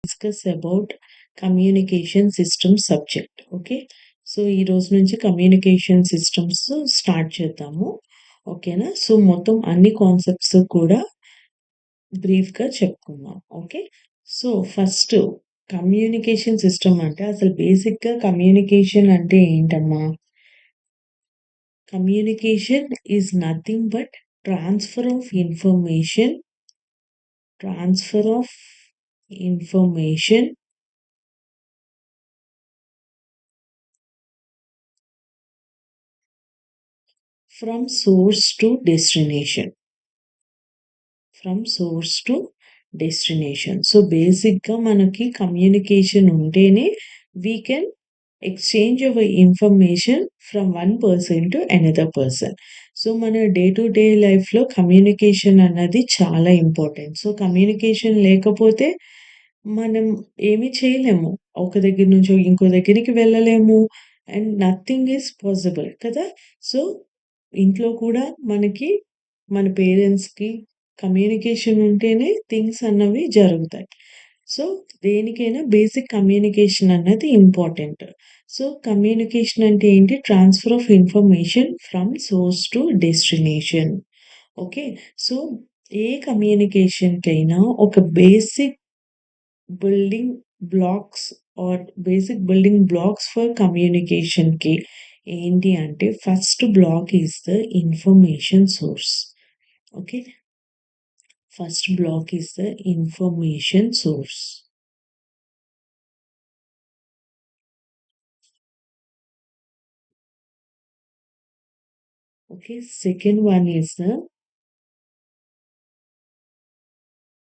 Discuss about communication system subject. Okay. So ఈ రోజు నుంచి కమ్యూనికేషన్ సిస్టమ్స్ స్టార్ట్ చేద్దాము. ఓకేనా. సో మొత్తం అన్ని కాన్సెప్ట్స్ కూడా బ్రీఫ్గా చెప్పుకుందాం. Okay. So first communication system అంటే అసలు బేసిక్గా కమ్యూనికేషన్ అంటే ఏంటమ్మా? Communication is nothing but transfer of information from source to destination. So బేసిక్గా మనకి కమ్యూనికేషన్ ఉంటేనే we can exchange hour information from one person to another person. So మన day to day లైఫ్లో కమ్యూనికేషన్ అన్నది చాలా ఇంపార్టెంట్. సో కమ్యూనికేషన్ లేకపోతే మనం ఏమీ చేయలేము. ఒక దగ్గర నుంచి ఇంకో దగ్గరికి వెళ్ళలేము అండ్ నథింగ్ ఈజ్ పాసిబుల్ కదా. సో ఇంట్లో కూడా మనకి మన పేరెంట్స్‌కి కమ్యూనికేషన్ ఉంటేనే థింగ్స్ అన్నవి జరుగుతాయి. సో దేనికైనా బేసిక్ కమ్యూనికేషన్ అన్నది ఇంపార్టెంట్. సో కమ్యూనికేషన్ అంటే ఏంటి? Transfer of information from source to destination. Okay. So ఏ కమ్యూనికేషన్‌కైనా ఒక basic building blocks building blocks for కమ్యూనికేషన్‌కి ఏంటి అంటే first block is the information source. Okay. First block is the information source. Okay, second one is the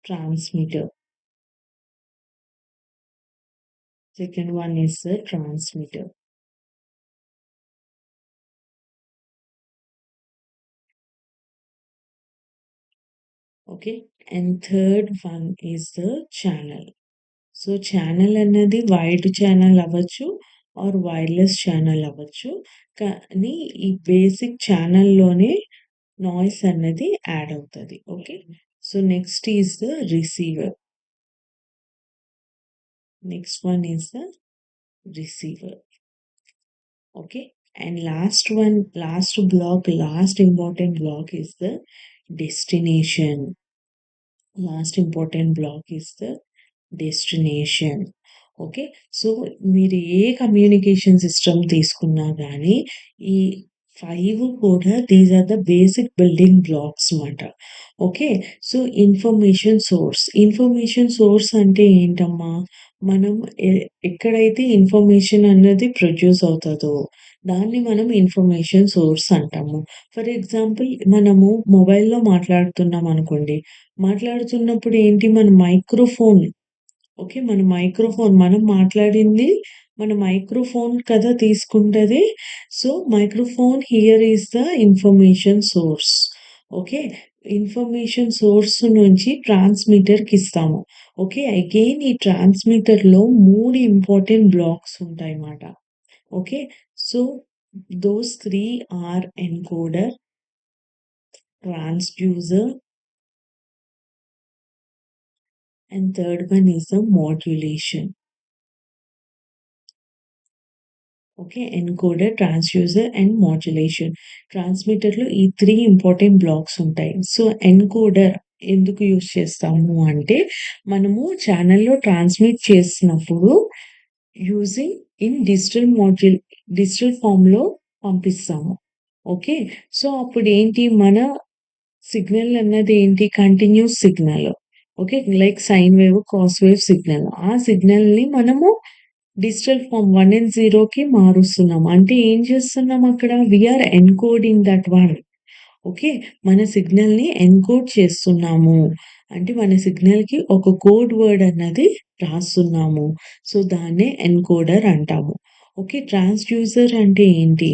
transmitter. Okay, and third one is the channel. So channel అన్నది wired channel అవ్వచ్చు or wireless channel అవ్వచ్చు. కానీ ఈ basic ఛానల్లోనే noise అన్నది add అవుతుంది. Okay. So next is the receiver. Okay. And last important block is the destination. Okay. So మీరు ఏ కమ్యూనికేషన్ సిస్టమ్ తీసుకున్నా కానీ ఈ 5 కూడా these are the basic building blocks మాట. ఓకే. సో ఇన్ఫర్మేషన్ సోర్స్ అంటే ఏంటమ్మా? మనం ఎక్కడైతే ఇన్ఫర్మేషన్ అన్నది ప్రొడ్యూస్ అవుతుందో దాన్ని మనం ఇన్ఫర్మేషన్ సోర్స్ అంటాము. ఫర్ ఎగ్జాంపుల్ మనము మొబైల్‌లో మాట్లాడుతున్నాం అనుకోండి. మాట్లాడుతున్నప్పుడు ఏంటి మన మైక్రోఫోన్. ఓకే. మనం మాట్లాడింది మన మైక్రోఫోన్ కదా తీసుకుంటది. So microphone here is the information source. Okay. Information source నుంచి ట్రాన్స్మిటర్‌కి ఇస్తాము. ఓకే. అగైన్ ఈ ట్రాన్స్మిటర్‌లో 3 ఇంపార్టెంట్ బ్లాక్స్ ఉంటాయన్నమాట. Okay. So those 3 are encoder, transducer, and third one is the modulation. Okay. Encoder, transducer and modulation. ట్రాన్స్మిటర్‌లో ఈ 3 important blocks ఉంటాయి. So encoder ఎందుకు use చేస్తాము అంటే మనము ఛానెల్‌లో ట్రాన్స్మిట్ చేసినప్పుడు యూజింగ్ ఇన్ డిజిటల్ ఫార్మ్‌లో పంపిస్తాము. ఓకే. సో అప్పుడేంటి మన సిగ్నల్ అన్నది ఏంటి? Continuous signal. Okay. Like sine wave, cos wave signal. ఆ సిగ్నల్‌ని మనము డిజిటల్ ఫార్మ్ 1 అండ్ 0కి మారుస్తున్నాం. అంటే ఏం చేస్తున్నాం అక్కడ? We are encoding that one. Okay. మన సిగ్నల్‌ని ఎన్కోడ్ చేస్తున్నాము. అంటే మన సిగ్నల్‌కి ఒక కోడ్ వర్డ్ అన్నది రాస్తున్నాము. సో దాన్నే ఎన్కోడర్ అంటాము. ఓకే. ట్రాన్స్‌డ్యూసర్ అంటే ఏంటి?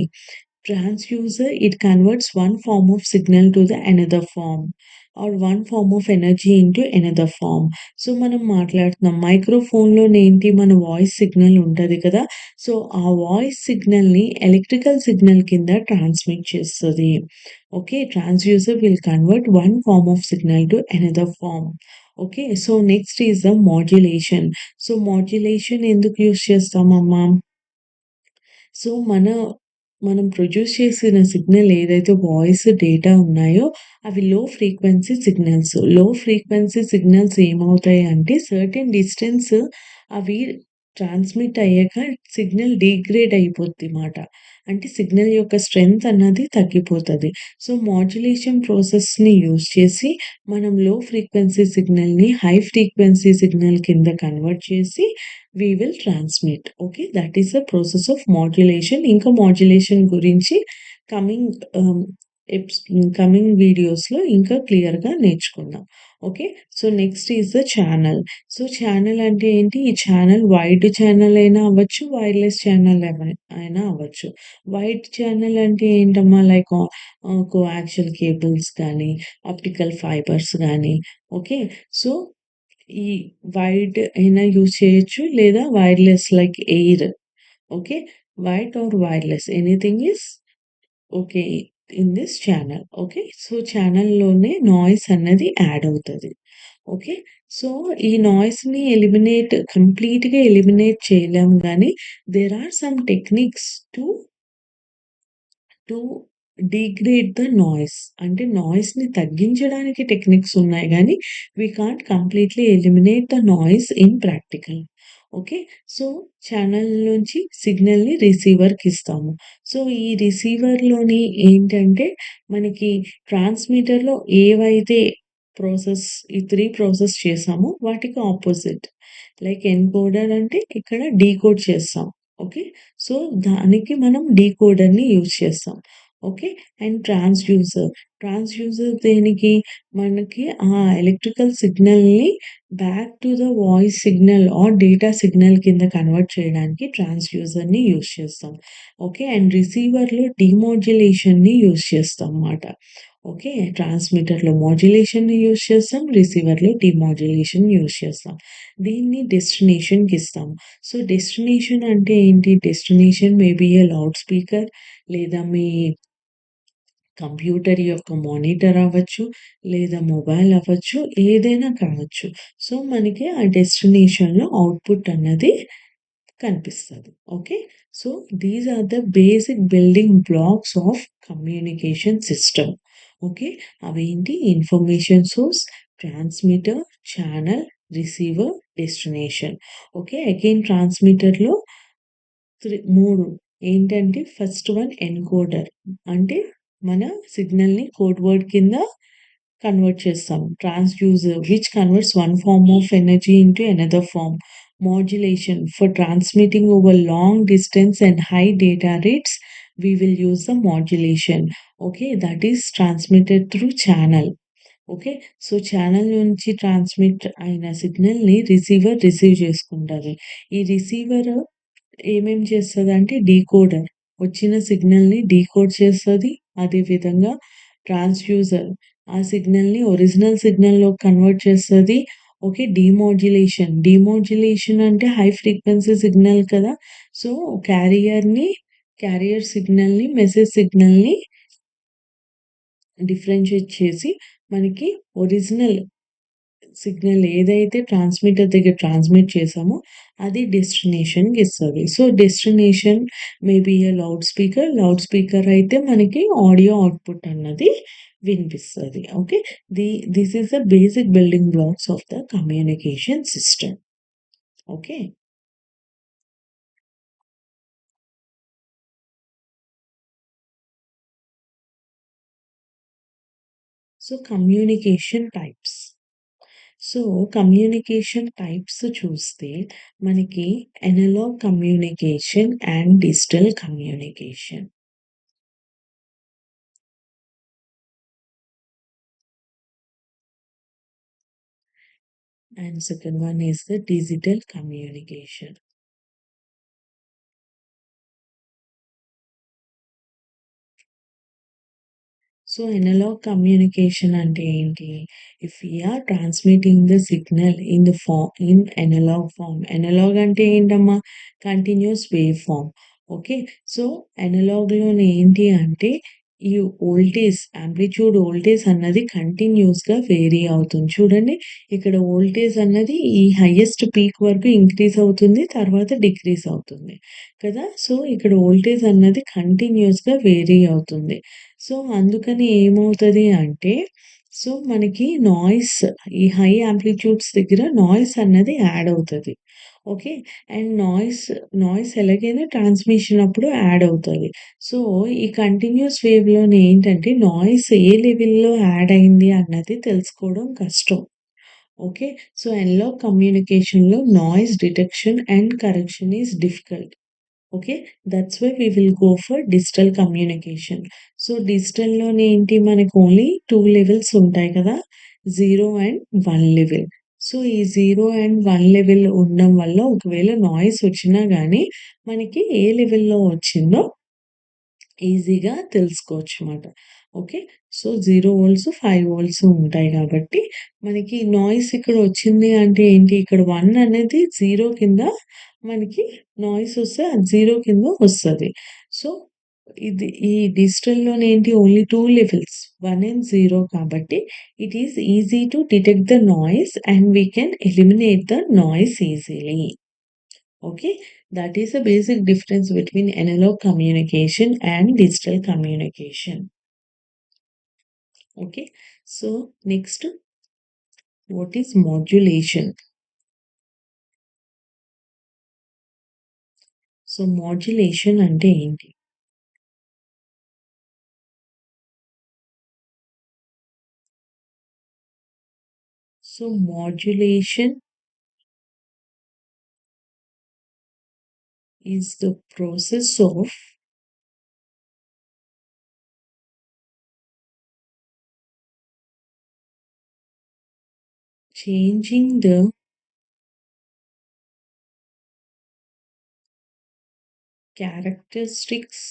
Transducer, it converts one form of signal to the another form or one form of energy into another form. So, మనం మాట్లాడుతున్నాం మైక్రోఫోన్‌లోనేంటి మన వాయిస్ సిగ్నల్ ఉంటది కదా! సో, ఆ వాయిస్ సిగ్నల్‌ని ఎలక్ట్రికల్ సిగ్నల్ కింద ట్రాన్స్‌మిట్ చేస్తది. Okay. Transducer will convert one form of signal to another form. Okay. So, next is the modulation. So, modulation ఎందుకు యూజ్ చేస్తామమ్మా? సో, మనం ప్రొడ్యూస్ చేసిన సిగ్నల్ ఏదైతే వాయిస్, డేటా ఉన్నాయో అవి low frequency signals. Low frequency signals ఏమవుతాయి అంటే certain distance అవి ట్రాన్స్‌మిట్ అయ్యాక సిగ్నల్ డీగ్రేడ్ అయిపోద్ది మాట. అంటే సిగ్నల్ యొక్క స్ట్రెంత్ అన్నది తగ్గిపోతది. సో, మాడ్యులేషన్ ప్రాసెస్‌ని యూజ్ చేసి మనం లో ఫ్రీక్వెన్సీ సిగ్నల్‌ని హై ఫ్రీక్వెన్సీ సిగ్నల్ కింద కన్వర్ట్ చేసి we will transmit. Okay. That is the process of modulation. ఇంకా మాడ్యులేషన్ గురించి కమింగ్ ఆహ్, ఎప్స్ కమింగ్ వీడియోస్‌లో ఇంకా క్లియర్‌గా నేర్చుకుందాం. Okay. So, next is the channel. So, channel అంటే ఏంటి? ఈ ఛానల్ వైడ్ ఛానల్ అయినా అవ్వచ్చు, వైర్‌లెస్ ఛానల్ అయినా అవ్వచ్చు. వైడ్ ఛానల్ అంటే ఏంటమ్మా? లైక్ కోయాక్సియల్ కేబుల్స్ గానీ, ఆప్టికల్ ఫైబర్స్ గానీ, ఓకే. సో, ఈ వైడ్ అయినా యూజ్ చేయొచ్చు. లేదా wireless like air. Okay. Wired or wireless anything is okay in this channel. Okay. So, ఛానల్‌లోనే నాయిస్ అన్నది యాడ్ అవుతది. ఓకే. సో, ఈ నాయిస్‌ని కంప్లీట్‌గా ఎలిమినేట్ చేయలేము గానీ, there are some techniques to to degrade the noise. అంటే నాయిస్‌ని తగ్గించడానికి టెక్నిక్స్ ఉన్నాయి గానీ, we can't completely eliminate the noise in practical. Okay. So, channel నుంచి సిగ్నల్‌ని రిసీవర్‌కిస్తాము. సో, ఈ రిసీవర్‌లోని ఏంటంటే, మనకి ట్రాన్స్‌మిటర్‌లో ఏవైతే ప్రాసెస్ ఈ 3 ప్రాసెస్ చేసామో వాటికి ఆపోజిట్. లైక్ ఎన్కోడర్ అంటే ఇక్కడ డీకోడ్ చేస్తాం. ఓకే. సో, దానికి మనం డీకోడర్‌ని యూజ్ చేస్తాం. ఓకే. And transducer. ట్రాన్స్‌డ్యూసర్ దేనికి? మనకి ఆ ఎలక్ట్రికల్ సిగ్నల్‌ని back to the voice signal or data signal కింద కన్వర్ట్ చేయడానికి ట్రాన్స్‌డ్యూసర్‌ని యూజ్ చేస్తాం. ఓకే. అండ్ రిసీవర్‌లో డీమోడ్యులేషన్‌ని యూజ్ చేస్తాం మాట. ఓకే. ట్రాన్స్‌మిటర్‌లో మాడ్యులేషన్‌ని యూజ్ చేస్తాం. రిసీవర్‌లో డీమోడ్యులేషన్ యూజ్ చేస్తాం. దీన్ని డెస్టినేషన్‌కిస్తాం. సో, డెస్టినేషన్ అంటే ఏంటి? Destination may be a loud speaker లేదా మీ కంప్యూటర్ యొక్క మానిటర్ అవ్వచ్చు, లేదా మొబైల్ అవ్వచ్చు, ఏదైనా కావచ్చు. సో, మనకి ఆ డెస్టినేషన్‌లో అవుట్‌పుట్ అన్నది కనిపిస్తది. Okay. So, these are the basic building blocks of communication system. Okay. అవేంటి? Information source, transmitter, channel, receiver, destination. Okay. Again ట్రాన్స్మిటర్‌లో 3 ఏంటంటే ఫస్ట్ వన్ ఎన్కోడర్. అంటే మన సిగ్నల్‌ని కోడ్ వర్డ్ కింద కన్వర్ట్ చేస్తాం. Transducer which converts one form of energy into another form. Modulation for transmitting over long distance and high data rates, we will use the modulation. Okay, that is transmitted through channel. Okay. So, channel నుంచి transmit అయిన సిగ్నల్‌ని receiver receive చేసుకుంటది. ఈ receiver ఏమేం చేస్తదంటే decoder. వచ్చిన సిగ్నల్‌ని decode చేస్తది. అదే విధంగా transducer ఆ సిగ్నల్‌ని ఒరిజినల్ సిగ్నల్‌లోకి కన్వర్ట్ చేస్తది. ఓకే. డీమోడ్యులేషన్ అంటే హై ఫ్రీక్వెన్సీ సిగ్నల్ కదా! సో, క్యారియర్ సిగ్నల్‌ని, మెసేజ్ సిగ్నల్‌ని డిఫరెన్షియేట్ చేసి మనకి ఒరిజినల్ సిగ్నల్ ఏదైతే ట్రాన్స్మిటర్ దగ్గర ట్రాన్స్మిట్ చేసామో అది డెస్టినేషన్‌కిస్తది. So, destination may be a loud speaker అయితే మనకి ఆడియో అవుట్‌పుట్ అన్నది వినిపిస్తది. Okay. The this is the basic building blocks of the communication system. Okay. So, communication types. So, communication types చూస్తే మనకి analogue communication and digital communication. And second one is the digital communication. So analogue communication అంటే ఏంటి? If we are transmitting the signal in analogue form. Analogue అంటే ఏంటమ్మా? Continuous wave form. Okay. So అనలాగ్‌లోనే ఏంటి అంటే ఈ యాంప్లిట్యూడ్ వోల్టేజ్ అన్నది కంటిన్యూస్‌గా వేరీ అవుతుంది. చూడండి, ఇక్కడ వోల్టేజ్ అన్నది ఈ హైయెస్ట్ పీక్ వరకు ఇంక్రీజ్ అవుతుంది. తర్వాత డిక్రీజ్ అవుతుంది కదా! సో ఇక్కడ వోల్టేజ్ అన్నది కంటిన్యూస్‌గా వేరీ అవుతుంది. సో అందుకని ఏమవుతది అంటే, సో మనకి ఈ హై యాంప్లిట్యూడ్స్ దగ్గర నాయిస్ అన్నది యాడ్ అవుతది. ఓకే. అండ్ నాయిస్ ఎలాగైనా ట్రాన్స్‌మిషన్ అప్పుడు యాడ్ అవుతది. సో ఈ కంటిన్యూయస్ వేవ్‌లోనే ఏంటంటే నాయిస్ ఏ లెవెల్‌లో యాడ్ అయింది అన్నది తెలుసుకోవడం కష్టం. ఓకే. సో అనలాగ్ కమ్యూనికేషన్‌లో noise detection and correction is difficult. Okay. That's why we will go for digital communication. So డిజిటల్‌లోనే ఏంటి, మనకు ఓన్లీ 2 లెవెల్స్ ఉంటాయి కదా! 0 అండ్ 1 లెవెల్. సో ఈ 0 అండ్ 1 లెవెల్ ఉండడం వల్ల ఒకవేళ నాయిస్ వచ్చినా గానీ మనకి ఏ లెవెల్‌లో వచ్చిందో ఈజీగా తెలుసుకోవచ్చుమాట. ఓకే. సో 0 వోల్ట్స్, 5 వోల్ట్స్ ఉంటాయి గాబట్టి, మనకి నాయిస్ ఇక్కడ వచ్చింది అంటే ఏంటి, ఇక్కడ 1 అనేది 0 కింద మనకి నాయిస్ వస్తే అది 0 కింద వస్తది. సో ఈ డిజిటల్‌లోనే ఏంటి, ఓన్లీ 2 లెవెల్స్ 1 అండ్ 0 కాబట్టి it is easy to detect the noise and we can eliminate the noise easily. Okay, that is the basic difference between analog communication and digital communication. Okay, so next, what is modulation? So modulation అంటే ఏంటి? So modulation is the process of changing the characteristics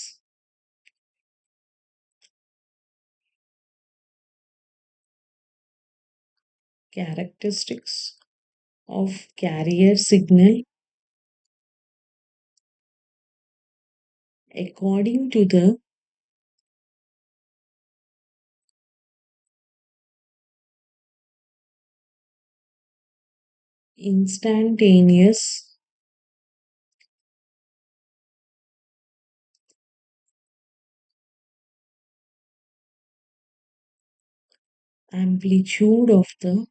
of carrier signal according to the instantaneous amplitude of the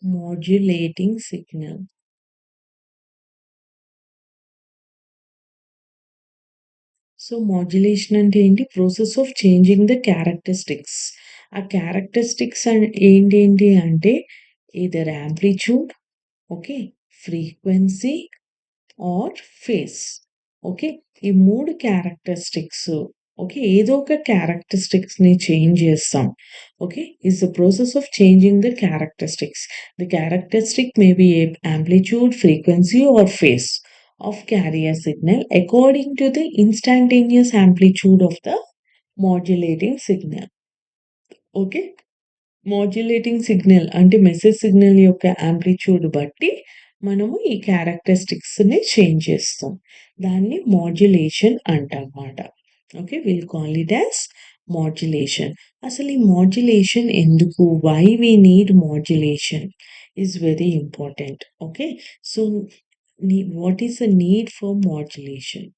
modulating signal. So modulation అంటే ఏంటి? Process of changing the characteristics. ఆ characteristics ఏంటేంటి అంటే either amplitude, okay, frequency or face. Okay. ఈ 3 characteristics, okay, ఏదో ఒక క్యారెక్టరిస్టిక్స్‌ని change చేస్తాం. Okay. Is the process of changing the characteristics. The characteristic may be amplitude, frequency or face of carrier signal according to the instantaneous amplitude of the modulating signal. Okay. Modulating signal అంటే message signal యొక్క amplitude బట్టి మనము ఈ క్యారెక్టరిస్టిక్స్‌ని change చేస్తాం. దాన్ని modulation అంటామాట. Okay. Will call it as modulation. అసలు ఈ మాడ్యులేషన్ ఎందుకు? Why we need modulation is very important. Okay. So what is the need for modulation?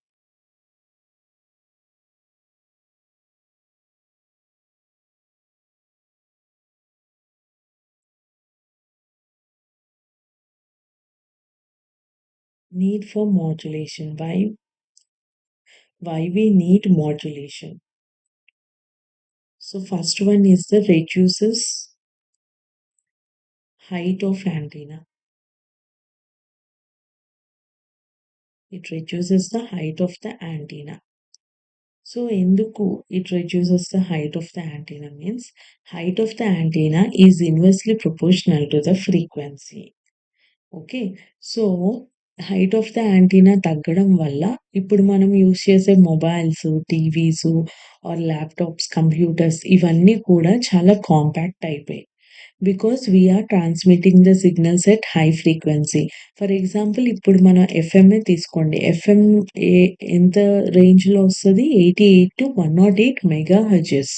Need for modulation. Why we need modulation? So first one is the reduces height of antenna. It reduces the height of the antenna. So ఎందుకు it reduces the height of the antenna means height of the antenna is inversely proportional to the frequency. Okay. So height of the antenna తగ్గడం వల్ల ఇప్పుడు మనం use చేసే mobiles, TVs or laptops, computers ఇవన్నీ కూడా చాలా compact అయిపోయాయి. Because we are transmitting the signals at high frequency. For example ఇప్పుడు మన ఎఫ్ఎంఏ తీసుకోండి. ఎఫ్ఎం ఏ ఎంత రేంజ్‌లో వస్తది? 88-108 mega hertz.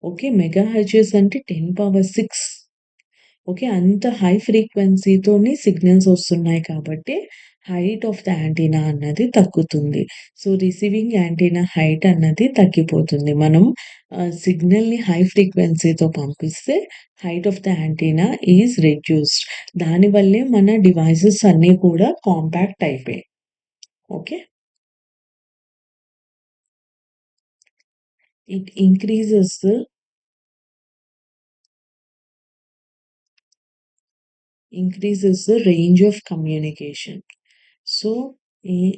Okay. Mega hertz అంటే 10^6. ఓకే. అంత హై ఫ్రీక్వెన్సీతోని సిగ్నల్స్ వస్తున్నాయి కాబట్టి హైట్ ఆఫ్ ద యాంటీనా అన్నది తగ్గుతుంది. సో, రిసీవింగ్ యాంటీనా హైట్ అన్నది తగ్గిపోతుంది. మనం సిగ్నల్‌ని హై ఫ్రీక్వెన్సీతో పంపిస్తే height of the antenna is reduced. దానివల్లే మన డివైసెస్ అన్నీ కూడా కాంపాక్ట్ అయిపోయాయి. Okay. It increases the range of communication. So, ఈ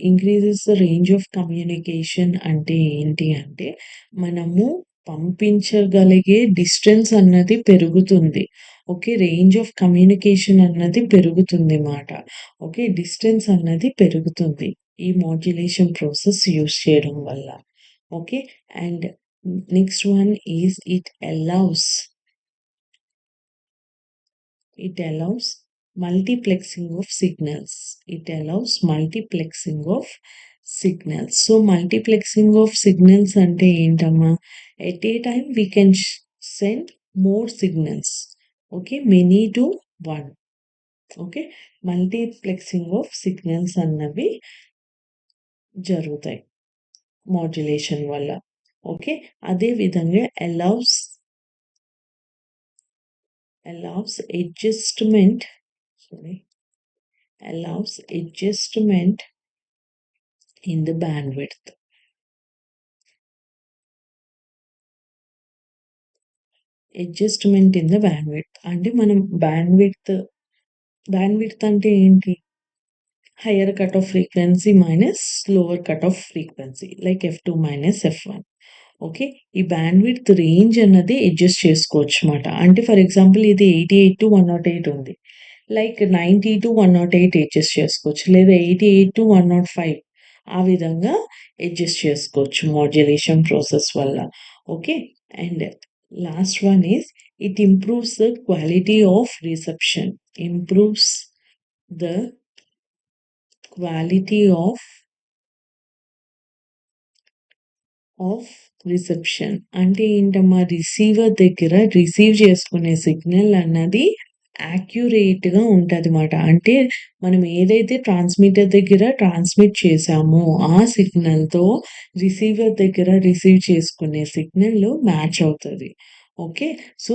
increases the range of communication అంటే ఏంటి అంటే, మనము పంపించగలిగే డిస్టెన్స్ అన్నది పెరుగుతుంది. ఓకే. రేంజ్ ఆఫ్ కమ్యూనికేషన్ అన్నది పెరుగుతుంది మాట. ఓకే. డిస్టెన్స్ అన్నది పెరుగుతుంది. ఈ మాడ్యులేషన్ ప్రాసెస్ యూజ్ చేయడం వల్ల. Okay. And next one is it allows multiplexing of signals. It allows multiplexing of signals. So, multiplexing of signals ante entama? At a time we can send more signals. Okay, many to one. Okay, multiplexing of signals అన్నవి జరుగుతాయి modulation వల్ల. Okay. అదే విధంగా allows adjustment in the bandwidth. Adjustment in the bandwidth. అంటే మనం bandwidth అంటే ఏంటి? Hire cut off frequency minus lower cut off frequency like F2 minus F1. Okay. ఈ బ్యాండ్‌విడ్త్ రేంజ్ అన్నది అడ్జస్ట్ చేసుకోవచ్చుమాట. అంటే ఫర్ ఎగ్జాంపుల్ ఇది 88-108 ఉంది. లైక్ 90-108 అడ్జస్ట్ చేసుకోవచ్చు. లేదా 88-105 ఆ విధంగా అడ్జస్ట్ చేసుకోవచ్చు మాడ్యులేషన్ ప్రాసెస్ వల్ల. Okay. And last one is it improves the quality of reception. Improves the quality of reception. అంటే ఏంటమ్మా? రిసీవర్ దగ్గర రిసీవ్ చేసుకునే సిగ్నల్ అన్నది యాక్యురేట్‌గా ఉంటదిమాట. అంటే మనం ఏదైతే ట్రాన్స్మిటర్ దగ్గర ట్రాన్స్మిట్ చేశామో ఆ సిగ్నల్‌తో రిసీవర్ దగ్గర రిసీవ్ చేసుకునే సిగ్నల్ మ్యాచ్ అవుతది. ఓకే. సో,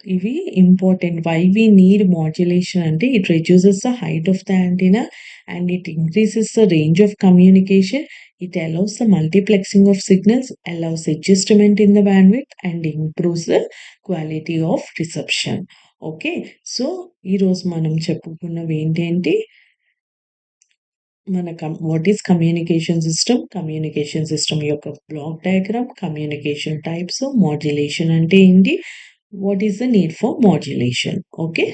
ఇవి important. Why we need modulation అంటే it reduces the height of the antenna and it increases the range of communication. It allows the multiplexing of signals, allows adjustment in the bandwidth and improves the quality of reception. Okay. So, ఈరోజు మనం చెప్పుకున్నవి ఏంటేంటి? మన what is communication system? Communication system యొక్క block diagram, communication types, modulation అంటే ఏంటి? What is the need for modulation? Okay.